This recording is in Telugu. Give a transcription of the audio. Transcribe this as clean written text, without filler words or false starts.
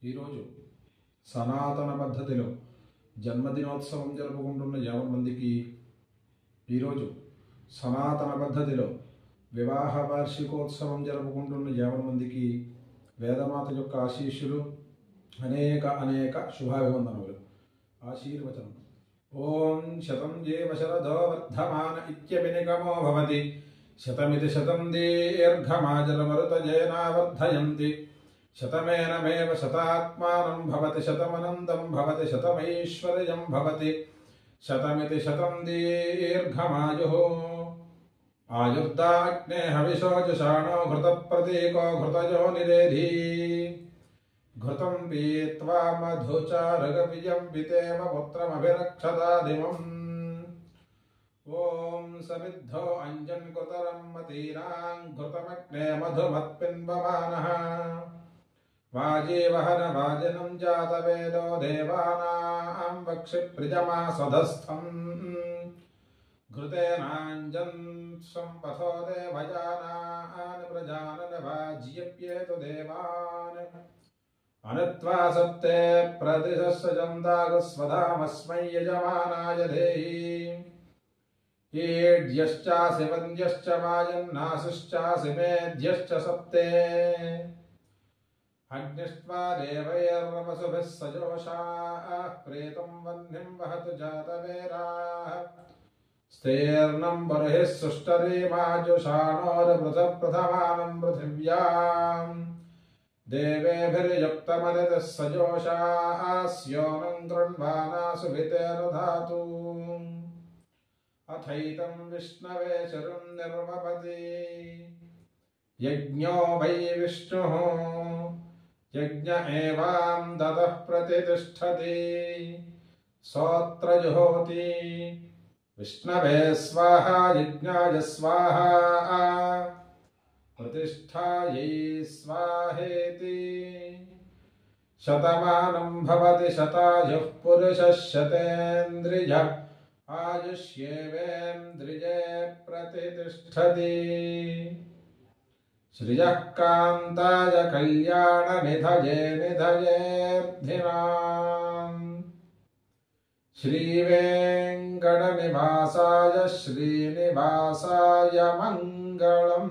ఈరోజు సనాతన పద్ధతిలో జన్మదినోత్సవం జరుపుకుంటున్న 50 మందికి, ఈరోజు సనాతన పద్ధతిలో వివాహ వార్షికోత్సవం జరుపుకుంటున్న 50 మందికి వేదమాత యొక్క ఆశీస్సులు, అనేక అనేక శుభాభివందనములు. ఆశీర్వచనం. ఓం శతం జీవ శరదో వర్ధమాన ఇత్యభినిగమో భవతి, శతమితి శతం దీర్ఘమాజలమరుతజేనా వర్ధయంతి, శతమేనమేవ శతాత్మానం భవతి, శతమనంతం భవతి, శతమైశ్వర్యం భవతి, శతమితి శతం దీర్ఘమాయుః. ఆయుర్దాగ్నే హవిషోజుషాణో ఘృతప్రతీకో ఘృతజో నిరేధి, ఘృతం పీత్వా మధుచారగవిజం పితేమ పుత్రమభిరక్షతాదిమం. ఓం సమిద్ధో అంజన్ కృతరం మతీనాం ఘృతమగ్నే మధుమత్పిన్వమానః, వాజీవహన వాజనం జాతవేదో దేవానాం వక్షి ప్రిజమాసధస్థం, ఘృతేనాంజన్ సంపథో దేవయానాన్ ప్రజానన వాజ్యప్యేతు దేవాన్, అనుత్వా సప్తే ప్రతిశస్సజందాగస్వధామస్మై యజమానాయ దేహి. ఈడ్యశ్చాసి వంద్యశ్చ వాయన్నాసిశ్చాసి మేధ్యశ్చ సప్తే, అగ్నిష్ట్వా దేవైర్వసుభిः సజోషాః ప్రేతం వహ్నిం వహతు జాతవేరాः, స్థేర్ణం బర్హిः సుష్టరీమాజుషాణోరమృతప్రథమానం పృథివ్యాం, దేవేభిర్యుక్తమదితిः సజోషాः స్యోనం గృణ్వానాసుభితేన ధాతు. అథైతం విష్ణవే శరం నిర్వపతి, యజ్ఞో వై విష్ణుః యజ్ఞ ఏవాం దదః ప్రతితిష్ఠతి, సోత్ర జుహోతి. విష్ణవే స్వాహా యజ్ఞాయ స్వాహా, ప్రతిష్ఠాయై స్వాహేతి. శతమానం భవతి శతాయుః పురుషः శతేంద్రియ, ఆయుష్యేవేంద్రియే ప్రతితిష్ఠతి. శ్రియః కాంతాయ కళ్యాణ నిధయే నిధయేర్థినాం, శ్రీవేంకట నివాసాయ శ్రీనివాసాయ మంగళం.